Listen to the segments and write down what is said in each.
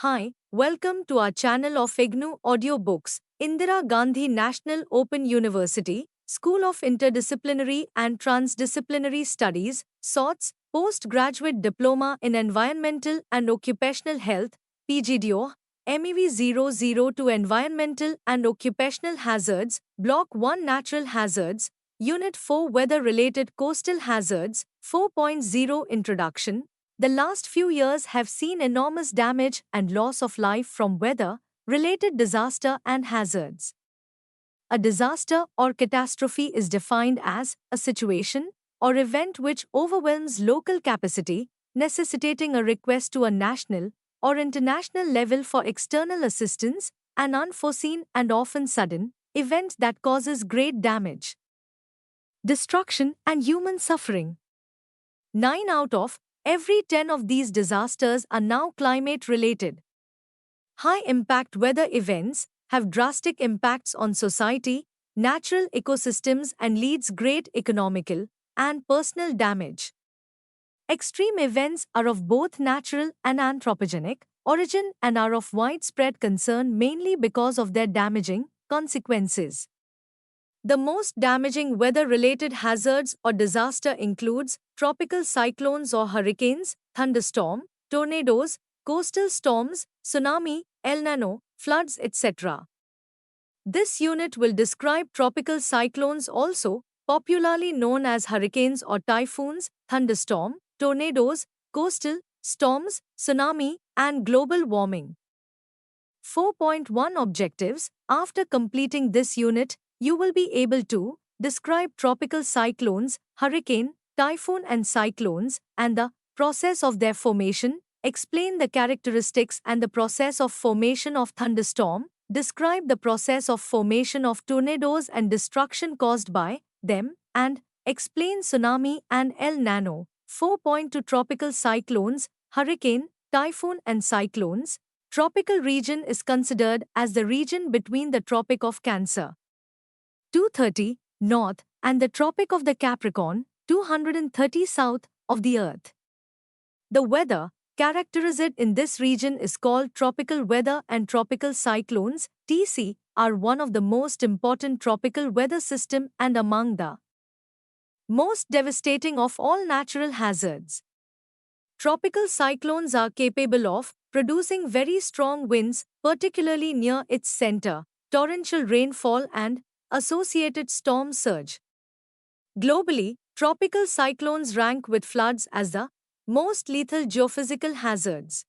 Hi, welcome to our channel of IGNOU Audiobooks, Indira Gandhi National Open University, School of Interdisciplinary and Transdisciplinary Studies, SOTS, Postgraduate Diploma in Environmental and Occupational Health, PGDO, MEV 002 Environmental and Occupational Hazards, Block 1 Natural Hazards, Unit 4 Weather-Related Coastal Hazards, 4.0 Introduction. The last few years have seen enormous damage and loss of life from weather-related disaster and hazards. A disaster or catastrophe is defined as a situation or event which overwhelms local capacity, necessitating a request to a national or international level for external assistance, an unforeseen and often sudden event that causes great damage, destruction, and human suffering. 9 out of every 10 of these disasters are now climate-related. High-impact weather events have drastic impacts on society, natural ecosystems and leads great economical and personal damage. Extreme events are of both natural and anthropogenic origin and are of widespread concern mainly because of their damaging consequences. The most damaging weather-related hazards or disaster includes tropical cyclones or hurricanes, thunderstorm, tornadoes, coastal storms, tsunami, El Niño, floods, etc. This unit will describe tropical cyclones also, popularly known as hurricanes or typhoons, thunderstorm, tornadoes, coastal storms, tsunami, and global warming. 4.1 Objectives. After completing this unit, you will be able to describe tropical cyclones, hurricane, typhoon and cyclones, and the process of their formation, explain the characteristics and the process of formation of thunderstorm, describe the process of formation of tornadoes and destruction caused by them, and explain tsunami and El Niño. 4.2 Tropical cyclones, hurricane, typhoon and cyclones. Tropical region is considered as the region between the Tropic of Cancer, 230 north, and the Tropic of the Capricorn, 230 south, of the Earth. The weather characteristic in this region is called tropical weather, and tropical cyclones, TC, are one of the most important tropical weather system and among the most devastating of all natural hazards. Tropical cyclones are capable of producing very strong winds, particularly near its center, torrential rainfall and associated storm surge. Globally, tropical cyclones rank with floods as the most lethal geophysical hazards.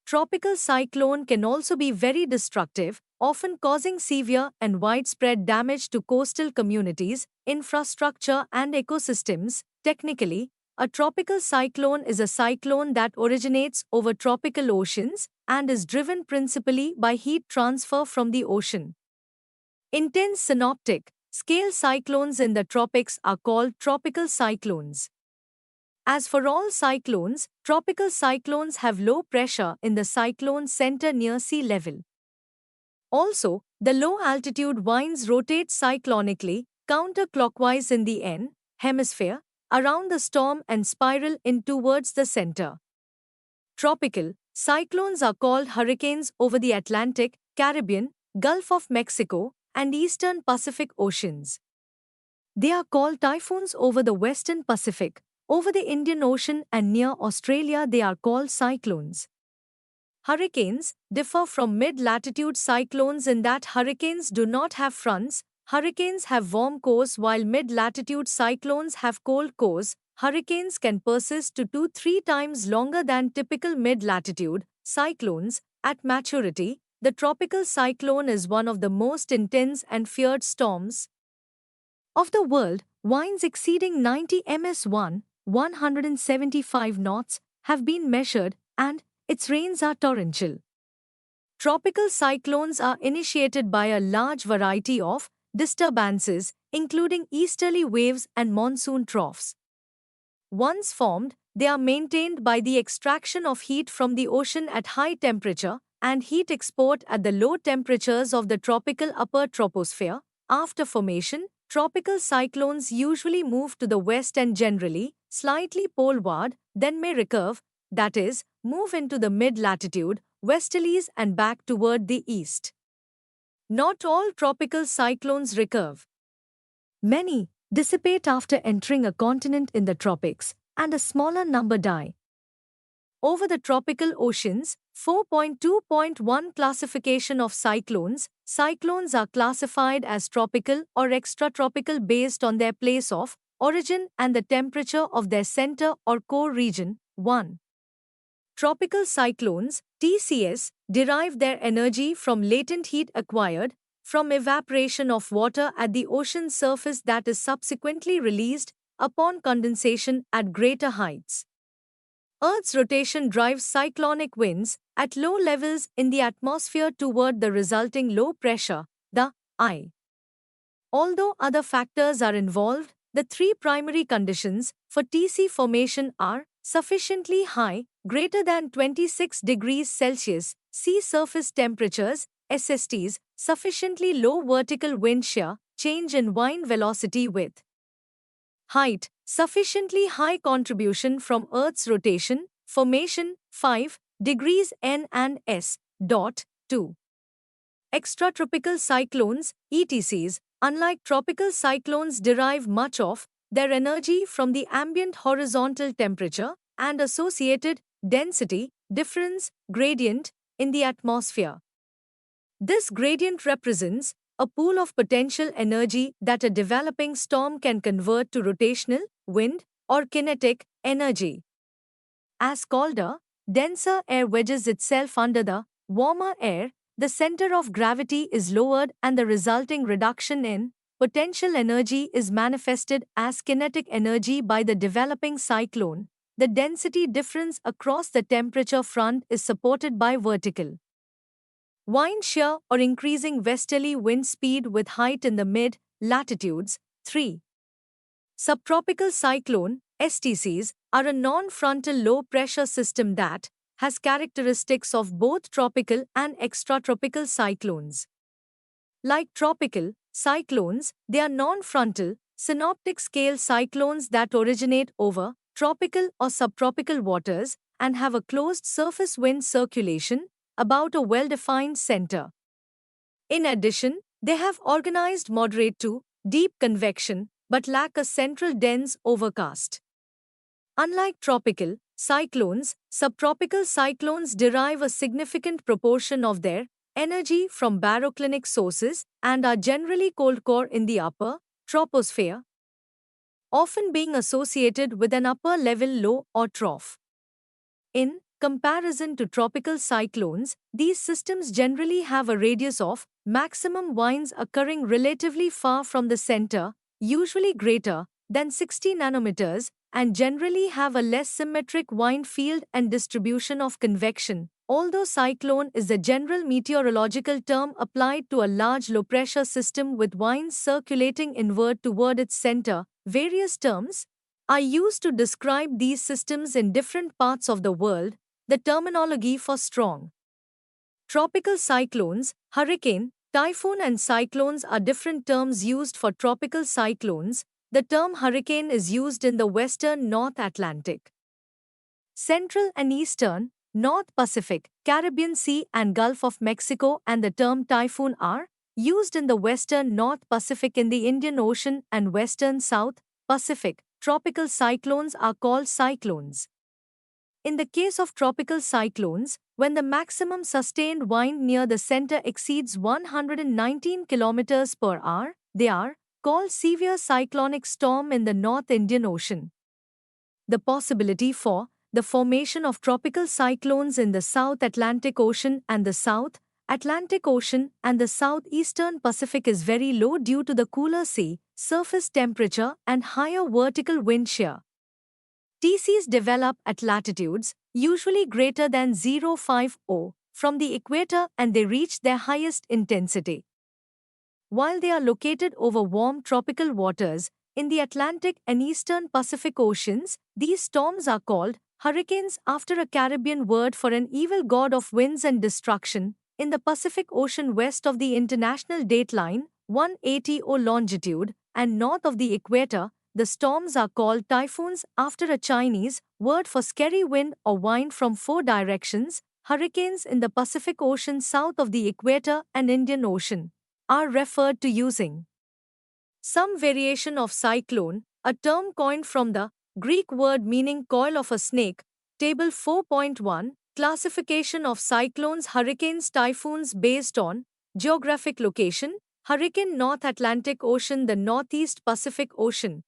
Tropical cyclone can also be very destructive, often causing severe and widespread damage to coastal communities, infrastructure and ecosystems. Technically, a tropical cyclone is a cyclone that originates over tropical oceans and is driven principally by heat transfer from the ocean. Intense synoptic scale cyclones in the tropics are called tropical cyclones. As for all cyclones, tropical cyclones have low pressure in the cyclone center near sea level. Also, the low-altitude winds rotate cyclonically, counterclockwise in the hemisphere, around the storm and spiral in towards the center. Tropical cyclones are called hurricanes over the Atlantic, Caribbean, Gulf of Mexico, and Eastern Pacific Oceans. They are called typhoons over the Western Pacific. Over the Indian Ocean and near Australia they are called cyclones. Hurricanes differ from mid-latitude cyclones in that hurricanes do not have fronts. Hurricanes have warm cores while mid-latitude cyclones have cold cores. Hurricanes can persist to 2-3 times longer than typical mid-latitude cyclones. At maturity, the tropical cyclone is one of the most intense and feared storms of the world. Winds exceeding 90 ms, 175 knots, have been measured, and its rains are torrential. Tropical cyclones are initiated by a large variety of disturbances, including easterly waves and monsoon troughs. Once formed, they are maintained by the extraction of heat from the ocean at high temperature and heat export at the low temperatures of the tropical upper troposphere. After formation, tropical cyclones usually move to the west and generally slightly poleward, then may recurve, that is, move into the mid-latitude, westerlies and back toward the east. Not all tropical cyclones recurve. Many dissipate after entering a continent in the tropics, and a smaller number die. Over the tropical oceans, 4.2.1 classification of cyclones. Cyclones are classified as tropical or extratropical based on their place of origin and the temperature of their center or core region. 1. Tropical cyclones, TCS, derive their energy from latent heat acquired from evaporation of water at the ocean surface that is subsequently released upon condensation at greater heights. Earth's rotation drives cyclonic winds at low levels in the atmosphere toward the resulting low pressure, the I. Although other factors are involved, the three primary conditions for TC formation are sufficiently high, greater than 26 degrees Celsius, sea surface temperatures, SSTs, sufficiently low vertical wind shear, change in wind velocity with height, sufficiently high contribution from Earth's rotation, formation, 5 degrees N and S. 2. Extratropical cyclones, ETCs, unlike tropical cyclones, derive much of their energy from the ambient horizontal temperature and associated density difference gradient in the atmosphere. This gradient represents a pool of potential energy that a developing storm can convert to rotational, wind, or kinetic energy. As colder, denser air wedges itself under the warmer air, the center of gravity is lowered and the resulting reduction in potential energy is manifested as kinetic energy by the developing cyclone. The density difference across the temperature front is supported by vertical wind shear or increasing westerly wind speed with height in the mid-latitudes. 3. Subtropical cyclone, STCs, are a non-frontal low-pressure system that has characteristics of both tropical and extratropical cyclones. Like tropical cyclones, they are non-frontal, synoptic scale cyclones that originate over tropical or subtropical waters and have a closed surface wind circulation about a well-defined center. In addition, they have organized moderate to deep convection but lack a central dense overcast. Unlike tropical cyclones, subtropical cyclones derive a significant proportion of their energy from baroclinic sources and are generally cold core in the upper troposphere, often being associated with an upper level low or trough. In comparison to tropical cyclones, these systems generally have a radius of maximum winds occurring relatively far from the center, usually greater than 60 nanometers, and generally have a less symmetric wind field and distribution of convection. Although cyclone is the general meteorological term applied to a large low-pressure system with winds circulating inward toward its center, various terms are used to describe these systems in different parts of the world. The terminology for strong tropical cyclones, hurricane, typhoon and cyclones are different terms used for tropical cyclones. The term hurricane is used in the western North Atlantic, Central and Eastern, North Pacific, Caribbean Sea and Gulf of Mexico, and the term typhoon are used in the western North Pacific in the Indian Ocean and western South Pacific. Tropical cyclones are called cyclones. In the case of tropical cyclones, when the maximum sustained wind near the center exceeds 119 km per hour, they are called severe cyclonic storm in the North Indian Ocean. The possibility for the formation of tropical cyclones in the South Atlantic Ocean and the South Atlantic Ocean and the southeastern Pacific is very low due to the cooler sea surface temperature and higher vertical wind shear. TCs develop at latitudes usually greater than 050 from the equator and they reach their highest intensity while they are located over warm tropical waters. In the Atlantic and Eastern Pacific Oceans, these storms are called hurricanes after a Caribbean word for an evil god of winds and destruction. In the Pacific Ocean west of the international dateline, 180 longitude, and north of the equator, the storms are called typhoons after a Chinese word for scary wind or wind from 4 directions. hurricanes in the Pacific Ocean south of the equator and Indian Ocean are referred to using some variation of cyclone, a term coined from the Greek word meaning coil of a snake. Table 4.1 Classification of cyclones, hurricanes, typhoons based on geographic location. Hurricane North Atlantic Ocean, the Northeast Pacific Ocean,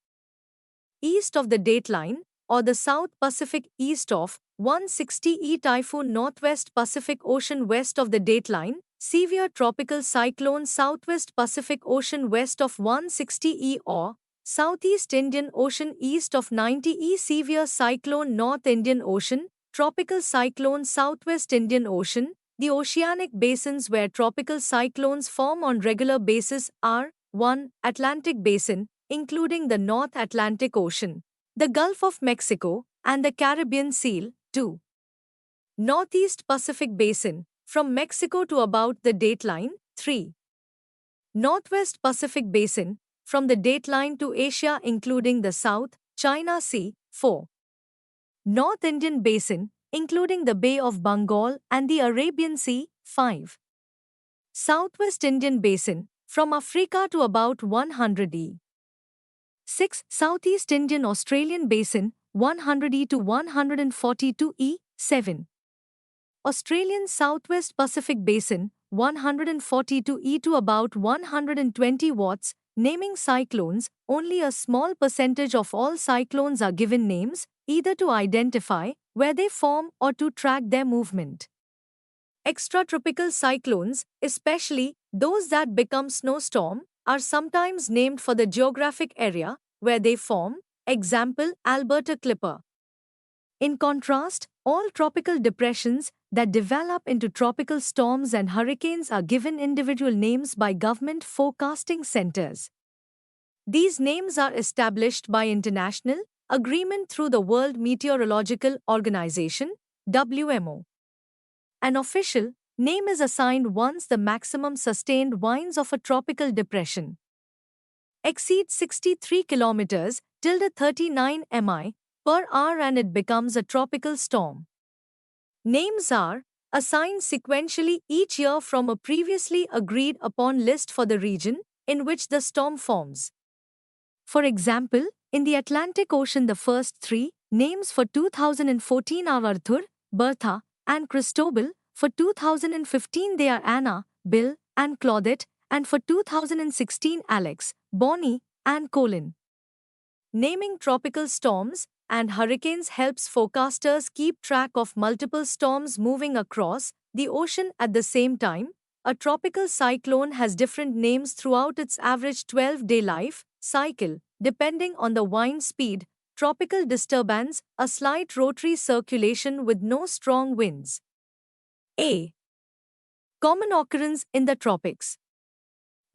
east of the dateline, or the South Pacific east of 160 Typhoon Northwest Pacific Ocean west of the dateline, severe tropical cyclone Southwest Pacific Ocean west of 160 or Southeast Indian Ocean east of 90 severe cyclone North Indian Ocean, tropical cyclone Southwest Indian Ocean. The oceanic basins where tropical cyclones form on regular basis are 1. Atlantic Basin, including the North Atlantic Ocean, the Gulf of Mexico, and the Caribbean Sea. 2. Northeast Pacific Basin, from Mexico to about the dateline. 3. Northwest Pacific Basin, from the dateline to Asia including the South China Sea. 4. North Indian Basin, including the Bay of Bengal and the Arabian Sea. 5. Southwest Indian Basin, from Africa to about 100 6. Southeast Indian Australian Basin, 100 to 142 7. Australian Southwest Pacific Basin, 142 to about 120 watts. Naming cyclones, only a small percentage of all cyclones are given names, either to identify where they form or to track their movement. Extratropical cyclones, especially those that become snowstorm, are sometimes named for the geographic area where they form, example Alberta Clipper. In contrast, all tropical depressions that develop into tropical storms and hurricanes are given individual names by government forecasting centers. These names are established by international agreement through the World Meteorological Organization, WMO. An official name is assigned once the maximum sustained winds of a tropical depression exceed 63 kilometers tilde 39 mi per hour and it becomes a tropical storm. Names are assigned sequentially each year from a previously agreed upon list for the region in which the storm forms. For example, in the Atlantic Ocean, the first three names for 2014 are Arthur, Bertha, and Cristobal. For 2015 they are Anna, Bill, and Claudette, and for 2016 Alex, Bonnie, and Colin. Naming tropical storms and hurricanes helps forecasters keep track of multiple storms moving across the ocean at the same time. A tropical cyclone has different names throughout its average 12-day life cycle, depending on the wind speed. Tropical disturbance, a slight rotary circulation with no strong winds. A. Common occurrence in the tropics.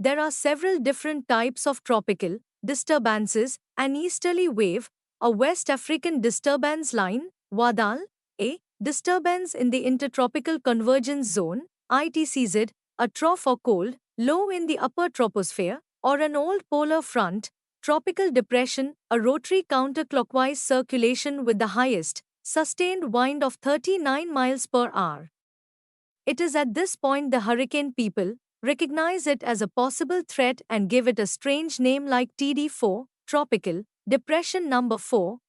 There are several different types of tropical disturbances: an easterly wave, a West African disturbance line, Wadal, a disturbance in the intertropical convergence zone, ITCZ, a trough or cold, low in the upper troposphere, or an old polar front. Tropical depression, a rotary counterclockwise circulation with the highest sustained wind of 39 miles per hour. It is at this point the hurricane people recognize it as a possible threat and give it a strange name like TD4, tropical depression number 4.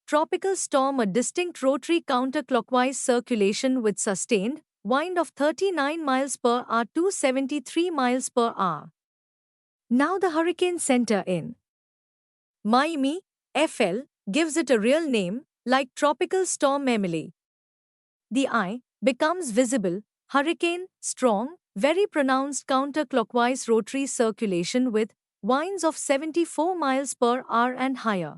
Tropical storm, a distinct rotary counterclockwise circulation with sustained wind of 39 miles per hour, 273 miles per hour. Now the Hurricane Center in Miami, FL, gives it a real name, like Tropical Storm Emily. The eye becomes visible, hurricane, strong, very pronounced counterclockwise rotary circulation with winds of 74 miles per hour and higher.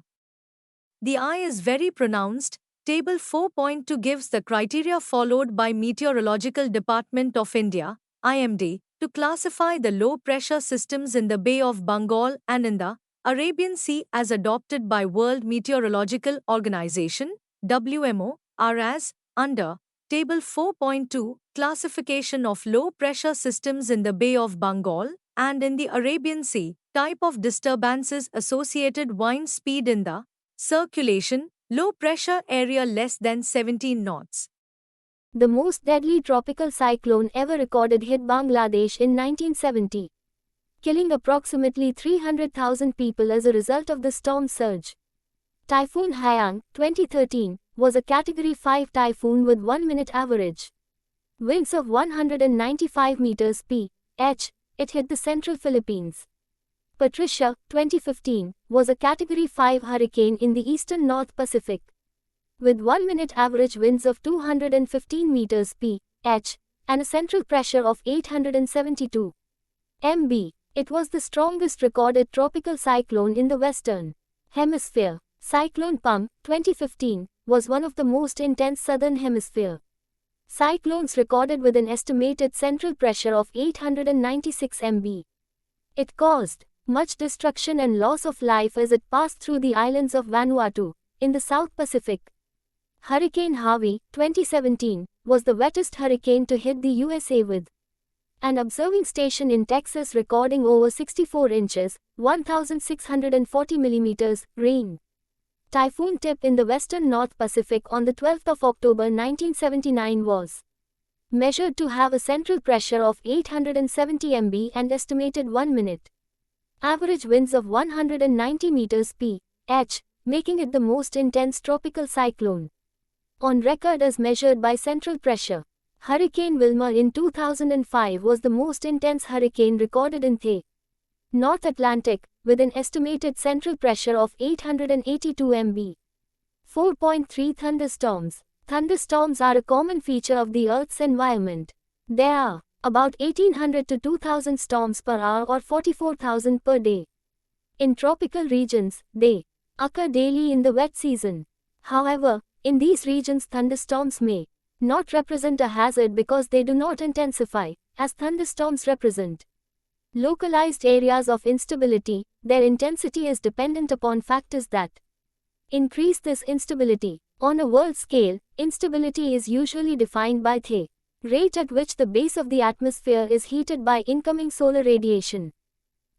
The eye is very pronounced. Table 4.2 gives the criteria followed by Meteorological Department of India, IMD, to classify the low-pressure systems in the Bay of Bengal and in the Arabian Sea as adopted by World Meteorological Organization, WMO, are as under Table 4.2, classification of low-pressure systems in the Bay of Bengal and in the Arabian Sea, type of disturbances, associated wind speed in the circulation, low-pressure area less than 17 knots. The most deadly tropical cyclone ever recorded hit Bangladesh in 1970, killing approximately 300,000 people as a result of the storm surge. Typhoon Haiyan, 2013, was a Category 5 typhoon with 1-minute average winds of 195 meters p.h. It hit the central Philippines. Patricia, 2015, was a Category 5 hurricane in the eastern North Pacific, with 1-minute average winds of 215 meters p.h. and a central pressure of 872 mb. It was the strongest recorded tropical cyclone in the Western Hemisphere. Cyclone Pam, 2015, was one of the most intense Southern Hemisphere cyclones recorded with an estimated central pressure of 896 mb. It caused much destruction and loss of life as it passed through the islands of Vanuatu, in the South Pacific. Hurricane Harvey, 2017, was the wettest hurricane to hit the USA, with an observing station in Texas recording over 64 inches, 1,640 millimeters, rain. Typhoon Tip in the western North Pacific on the 12th of October 1979 was measured to have a central pressure of 870 mb and estimated 1-minute average winds of 190 meters p.h., making it the most intense tropical cyclone on record as measured by central pressure. Hurricane Wilma in 2005 was the most intense hurricane recorded in the North Atlantic, with an estimated central pressure of 882 mb. 4.3 Thunderstorms. Thunderstorms are a common feature of the Earth's environment. There are about 1800 to 2000 storms per hour or 44,000 per day. In tropical regions, they occur daily in the wet season. However, in these regions thunderstorms may not represent a hazard because they do not intensify, as thunderstorms represent localized areas of instability. Their intensity is dependent upon factors that increase this instability. On a world scale, instability is usually defined by the rate at which the base of the atmosphere is heated by incoming solar radiation,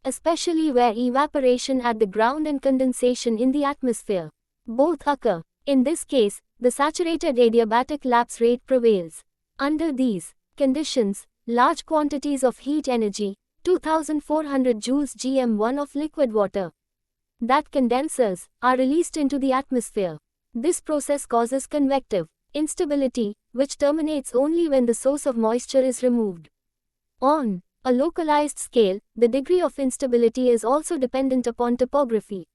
especially where evaporation at the ground and condensation in the atmosphere both occur. In this case, the saturated adiabatic lapse rate prevails. Under these conditions, large quantities of heat energy, 2400 joules gm1 of liquid water, that condenses, are released into the atmosphere. This process causes convective instability, which terminates only when the source of moisture is removed. On a localized scale, the degree of instability is also dependent upon topography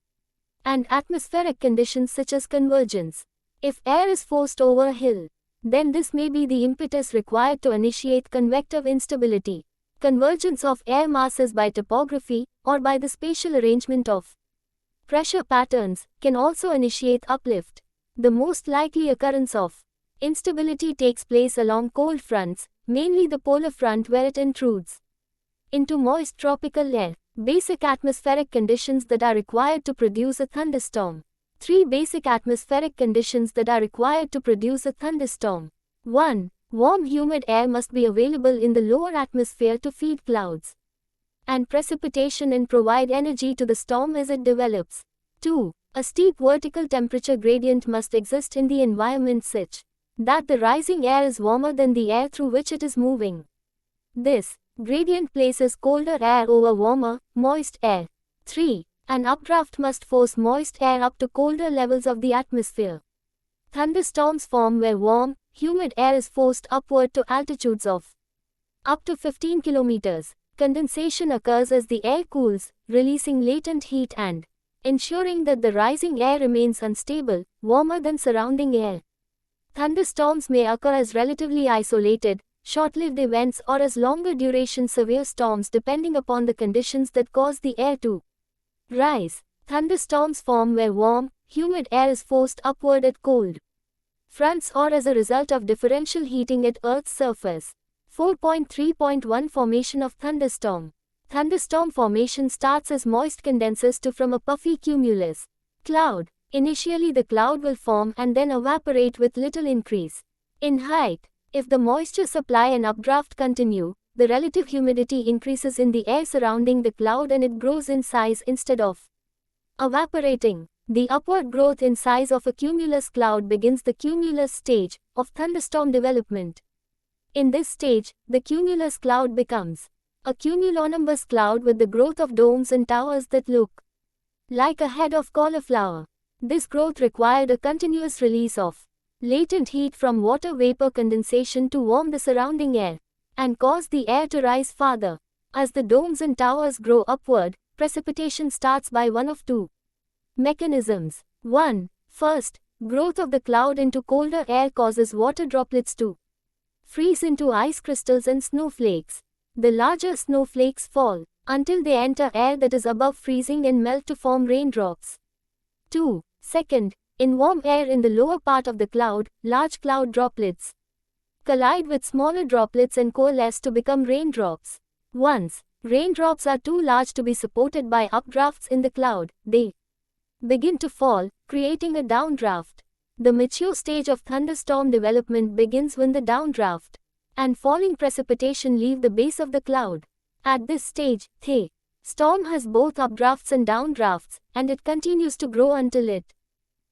and atmospheric conditions such as convergence. If air is forced over a hill, then this may be the impetus required to initiate convective instability. Convergence of air masses by topography, or by the spatial arrangement of pressure patterns, can also initiate uplift. The most likely occurrence of instability takes place along cold fronts, mainly the polar front, where it intrudes into moist tropical air. Basic atmospheric conditions that are required to produce a thunderstorm. 3 basic atmospheric conditions that are required to produce a thunderstorm. 1. Warm humid air must be available in the lower atmosphere to feed clouds and precipitation and provide energy to the storm as it develops. 2. A steep vertical temperature gradient must exist in the environment such that the rising air is warmer than the air through which it is moving. This gradient places colder air over warmer, moist air. 3. An updraft must force moist air up to colder levels of the atmosphere. Thunderstorms form where warm, humid air is forced upward to altitudes of up to 15 kilometers. Condensation occurs as the air cools, releasing latent heat and ensuring that the rising air remains unstable, warmer than surrounding air. Thunderstorms may occur as relatively isolated, short-lived events or as longer duration severe storms depending upon the conditions that cause the air to rise. Thunderstorms form where warm, humid air is forced upward at cold fronts or as a result of differential heating at Earth's surface. 4.3.1 Formation of thunderstorm. Thunderstorm formation starts as moist condenses to from a puffy cumulus cloud. Initially the cloud will form and then evaporate with little increase in height. If the moisture supply and updraft continue, the relative humidity increases in the air surrounding the cloud and it grows in size instead of evaporating. The upward growth in size of a cumulus cloud begins the cumulus stage of thunderstorm development. In this stage, the cumulus cloud becomes a cumulonimbus cloud with the growth of domes and towers that look like a head of cauliflower. This growth required a continuous release of latent heat from water vapor condensation to warm the surrounding air and cause the air to rise farther. As the domes and towers grow upward, precipitation starts by one of two mechanisms. 1. First, growth of the cloud into colder air causes water droplets to freeze into ice crystals and snowflakes. The larger snowflakes fall until they enter air that is above freezing and melt to form raindrops. 2. Second, in warm air in the lower part of the cloud, large cloud droplets collide with smaller droplets and coalesce to become raindrops. Once raindrops are too large to be supported by updrafts in the cloud, they begin to fall, creating a downdraft. The mature stage of thunderstorm development begins when the downdraft and falling precipitation leave the base of the cloud. At this stage, the storm has both updrafts and downdrafts, and it continues to grow until it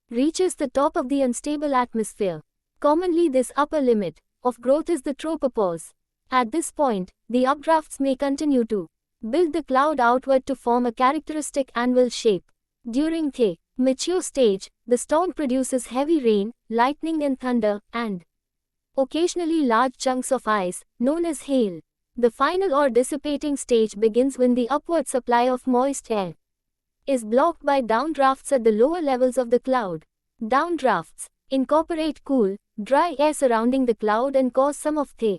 reaches the top of the unstable atmosphere. Commonly, this upper limit of growth is the tropopause. At this point, the updrafts may continue to build the cloud outward to form a characteristic anvil shape. During the mature stage, the storm produces heavy rain, lightning and thunder, and occasionally large chunks of ice, known as hail. The final or dissipating stage begins when the upward supply of moist air is blocked by downdrafts at the lower levels of the cloud. Downdrafts incorporate cool, dry air surrounding the cloud and cause some of the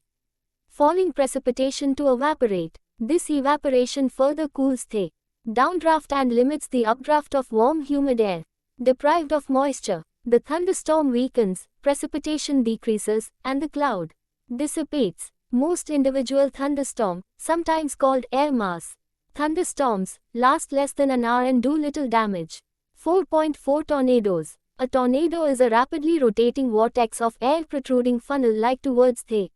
falling precipitation to evaporate. This evaporation further cools the downdraft and limits the updraft of warm humid air. Deprived of moisture, the thunderstorm weakens, precipitation decreases, and the cloud dissipates. Most individual thunderstorms, sometimes called air mass thunderstorms, last less than an hour and do little damage. 4.4 Tornadoes. A tornado is a rapidly rotating vortex of air protruding funnel-like towards the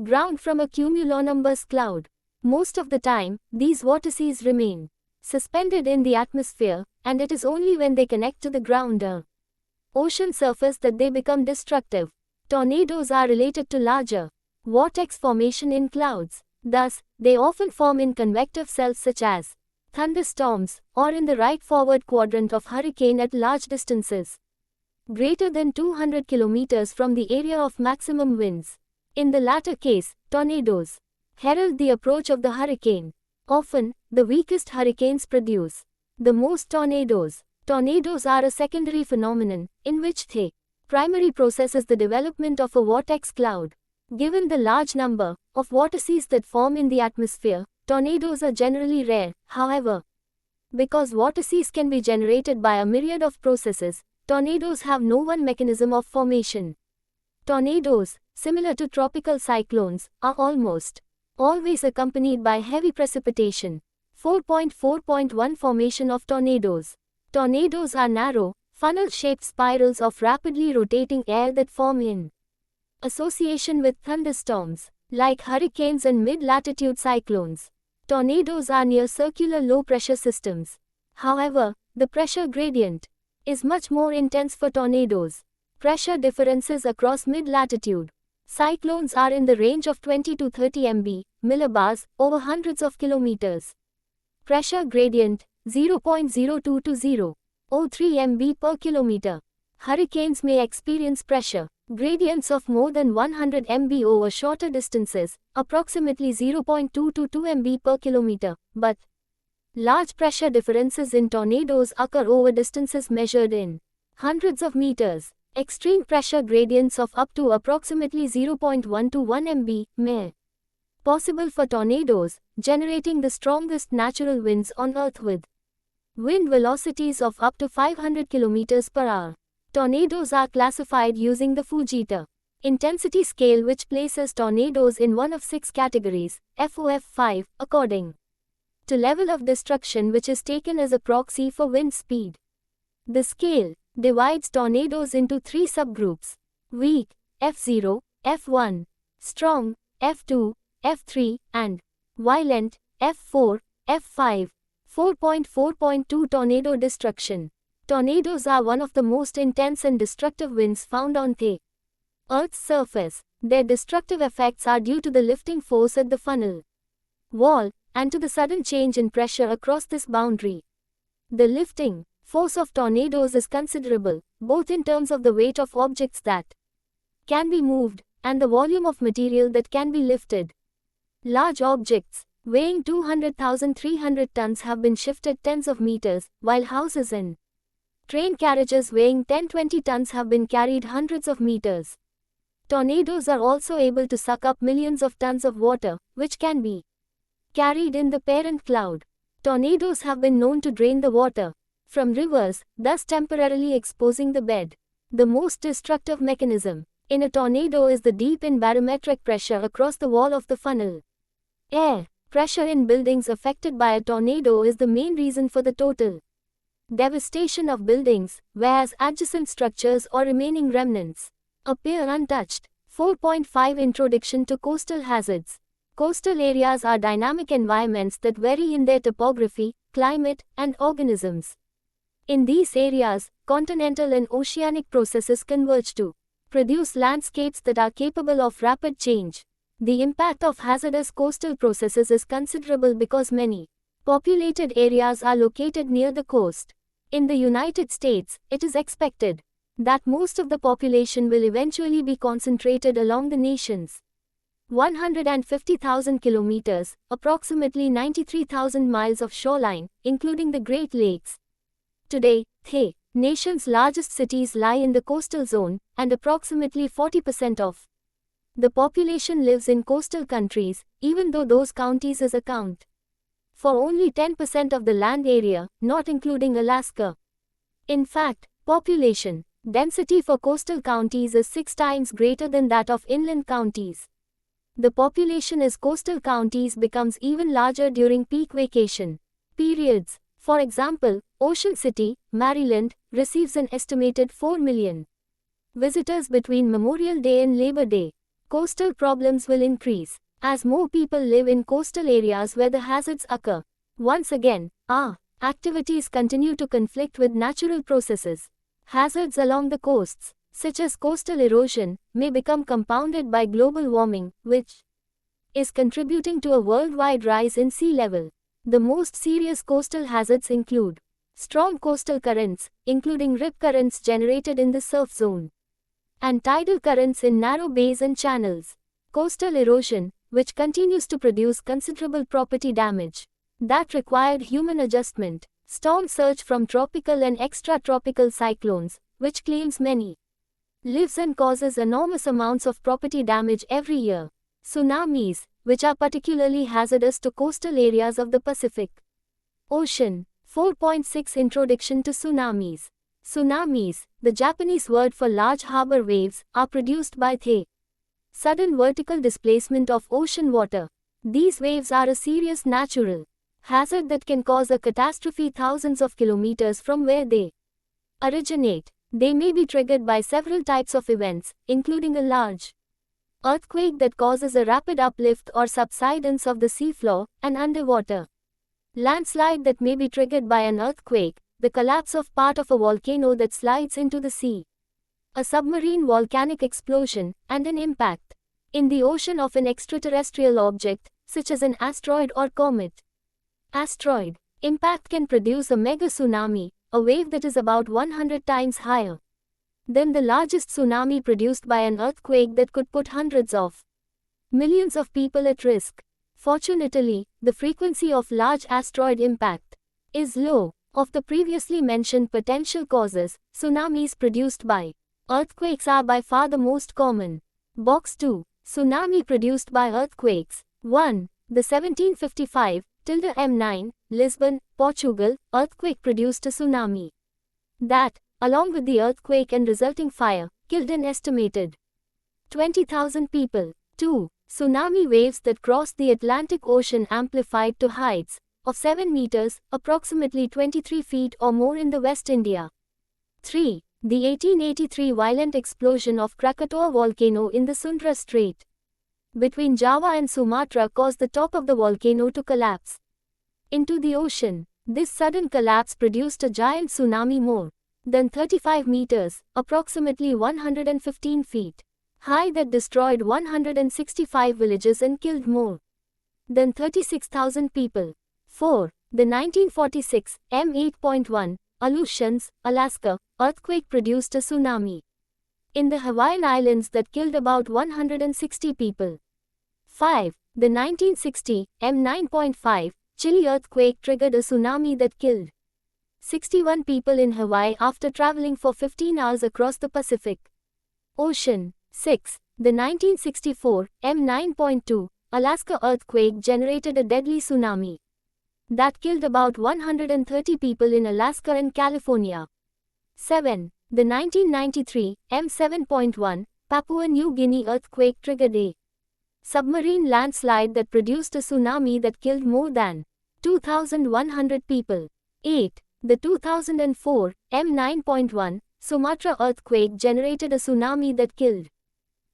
ground from a cumulonimbus cloud. Most of the time, these vortices remain suspended in the atmosphere, and it is only when they connect to the ground or ocean surface that they become destructive. Tornadoes are related to larger vortex formation in clouds. Thus, they often form in convective cells such as thunderstorms, or in the right forward quadrant of hurricane at large distances greater than 200 kilometers from the area of maximum winds. In the latter case, tornadoes herald the approach of the hurricane. Often, the weakest hurricanes produce the most tornadoes. Tornadoes are a secondary phenomenon, in which the primary process is the development of a vortex cloud. Given the large number of vortices that form in the atmosphere, tornadoes are generally rare. However, because vortices can be generated by a myriad of processes, tornadoes have no one mechanism of formation. Tornadoes, similar to tropical cyclones, are almost always accompanied by heavy precipitation. 4.4.1 Formation of tornadoes. Tornadoes are narrow, funnel-shaped spirals of rapidly rotating air that form in association with thunderstorms. Like hurricanes and mid-latitude cyclones, tornadoes are near circular low-pressure systems. However, the pressure gradient is much more intense for tornadoes. Pressure differences across mid-latitude cyclones are in the range of 20 to 30 millibars, over hundreds of kilometers. Pressure gradient, 0.02 to 0.03 MB per kilometer. Hurricanes may experience pressure gradients of more than 100 MB over shorter distances, approximately 0.2 to 2 MB per kilometer, but large pressure differences in tornadoes occur over distances measured in hundreds of meters. Extreme pressure gradients of up to approximately 0.1 to 1 MB may possible for tornadoes, generating the strongest natural winds on Earth with wind velocities of up to 500 km per hour. Tornadoes are classified using the Fujita intensity scale, which places tornadoes in one of 6 categories, FOF5, according to level of destruction, which is taken as a proxy for wind speed. The scale divides tornadoes into 3 subgroups: weak, F0, F1, strong, F2, F3, and violent, F4, F5. 4.4.2 Tornado destruction. Tornadoes are one of the most intense and destructive winds found on the Earth's surface. Their destructive effects are due to the lifting force at the funnel wall, and to the sudden change in pressure across this boundary. The lifting force of tornadoes is considerable, both in terms of the weight of objects that can be moved, and the volume of material that can be lifted. Large objects, weighing 200,300 tons have been shifted tens of meters, while houses and train carriages weighing 10-20 tons have been carried hundreds of meters. Tornadoes are also able to suck up millions of tons of water, which can be carried in the parent cloud. Tornadoes have been known to drain the water from rivers, thus temporarily exposing the bed. The most destructive mechanism in a tornado is the deep in barometric pressure across the wall of the funnel. Air pressure in buildings affected by a tornado is the main reason for the total devastation of buildings, whereas adjacent structures or remaining remnants appear untouched. 4.5 Introduction to Coastal Hazards. Coastal areas are dynamic environments that vary in their topography, climate, and organisms. In these areas, continental and oceanic processes converge to produce landscapes that are capable of rapid change. The impact of hazardous coastal processes is considerable because many populated areas are located near the coast. In the United States, it is expected that most of the population will eventually be concentrated along the nation's 150,000 kilometers, approximately 93,000 miles of shoreline, including the Great Lakes. Today, the nation's largest cities lie in the coastal zone, and approximately 40% of the population lives in coastal countries, even though those counties account for only 10% of the land area, not including Alaska. In fact, population density for coastal counties is 6 times greater than that of inland counties. The population in coastal counties becomes even larger during peak vacation periods. For example, Ocean City, Maryland, receives an estimated 4 million visitors between Memorial Day and Labor Day. Coastal problems will increase as more people live in coastal areas where the hazards occur. Once again, our activities continue to conflict with natural processes. Hazards along the coasts, such as coastal erosion, may become compounded by global warming, which is contributing to a worldwide rise in sea level. The most serious coastal hazards include strong coastal currents, including rip currents generated in the surf zone, and tidal currents in narrow bays and channels. Coastal erosion, which continues to produce considerable property damage that required human adjustment. Storm surge from tropical and extratropical cyclones, which claims many lives and causes enormous amounts of property damage every year. Tsunamis, which are particularly hazardous to coastal areas of the Pacific Ocean. 4.6 Introduction to Tsunamis. Tsunamis, the Japanese word for large harbor waves, are produced by the sudden vertical displacement of ocean water. These waves are a serious natural hazard that can cause a catastrophe thousands of kilometers from where they originate. They may be triggered by several types of events, including a large earthquake that causes a rapid uplift or subsidence of the seafloor, an underwater landslide that may be triggered by an earthquake, the collapse of part of a volcano that slides into the sea, a submarine volcanic explosion, and an impact in the ocean of an extraterrestrial object, such as an asteroid or comet. Asteroid impact can produce a mega tsunami, a wave that is about 100 times higher than the largest tsunami produced by an earthquake that could put hundreds of millions of people at risk. Fortunately, the frequency of large asteroid impact is low. Of the previously mentioned potential causes, tsunamis produced by earthquakes are by far the most common. Box 2. Tsunami produced by earthquakes. 1. The 1755-M9, Lisbon, Portugal, earthquake produced a tsunami that, along with the earthquake and resulting fire, killed an estimated 20,000 people. 2. Tsunami waves that crossed the Atlantic Ocean amplified to heights of 7 meters, approximately 23 feet or more in the West India. 3. The 1883 violent explosion of Krakatoa volcano in the Sunda Strait between Java and Sumatra caused the top of the volcano to collapse into the ocean. This sudden collapse produced a giant tsunami more then 35 meters, approximately 115 feet high, that destroyed 165 villages and killed more than 36,000 people. 4. The 1946 M8.1 Aleutians, Alaska, earthquake produced a tsunami in the Hawaiian Islands that killed about 160 people. 5. The 1960 M9.5 Chile earthquake triggered a tsunami that killed 61 people in Hawaii after traveling for 15 hours across the Pacific Ocean. 6. The 1964 M9.2 Alaska earthquake generated a deadly tsunami that killed about 130 people in Alaska and California. 7. The 1993 M7.1 Papua New Guinea earthquake triggered a submarine landslide that produced a tsunami that killed more than 2,100 people. 8. The 2004 M9.1 Sumatra earthquake generated a tsunami that killed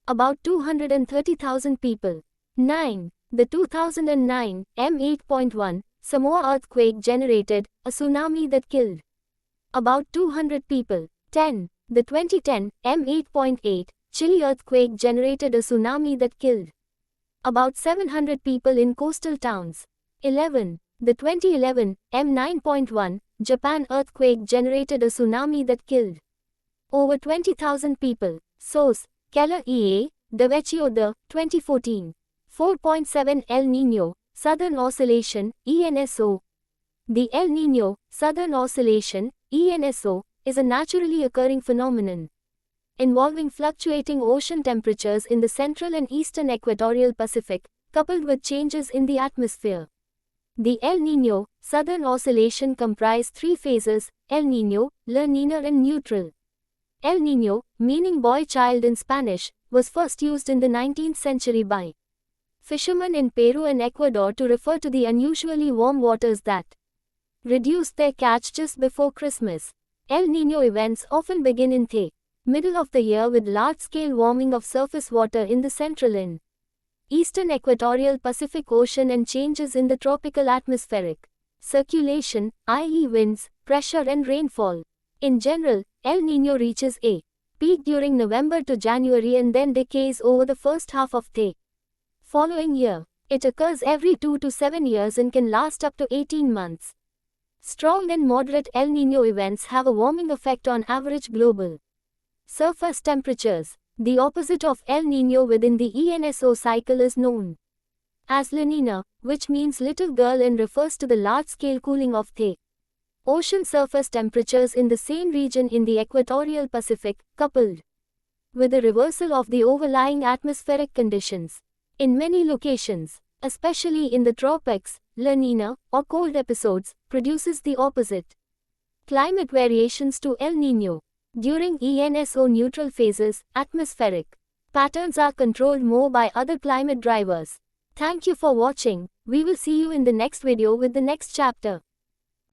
about 230,000 people. 9. The 2009 M8.1 Samoa earthquake generated a tsunami that killed about 200 people. 10. The 2010 M8.8 Chile earthquake generated a tsunami that killed about 700 people in coastal towns. 11. The 2011 M9.1 Japan earthquake generated a tsunami that killed over 20,000 people. Source: Keller E.A., De Vecchio. The 2014 4.7 El Niño Southern Oscillation, ENSO. The El Niño Southern Oscillation, ENSO, is a naturally occurring phenomenon involving fluctuating ocean temperatures in the central and eastern equatorial Pacific, coupled with changes in the atmosphere. The El Niño Southern Oscillation comprise three phases: El Niño, La Niña and neutral. El Niño, meaning boy-child in Spanish, was first used in the 19th century by fishermen in Peru and Ecuador to refer to the unusually warm waters that reduced their catch just before Christmas. El Niño events often begin in the middle of the year with large-scale warming of surface water in the central and eastern equatorial Pacific Ocean and changes in the tropical atmospheric circulation, i.e. winds, pressure and rainfall. In general, El Niño reaches a peak during November to January and then decays over the first half of the following year. It occurs every 2 to 7 years and can last up to 18 months. Strong and moderate El Niño events have a warming effect on average global surface temperatures. The opposite of El Niño within the ENSO cycle is known as La Niña, which means little girl and refers to the large-scale cooling of the ocean surface temperatures in the same region in the equatorial Pacific, coupled with a reversal of the overlying atmospheric conditions. In many locations, especially in the tropics, La Niña, or cold episodes, produces the opposite climate variations to El Niño. During ENSO neutral phases, atmospheric patterns are controlled more by other climate drivers. Thank you for watching. We will see you in the next video with the next chapter.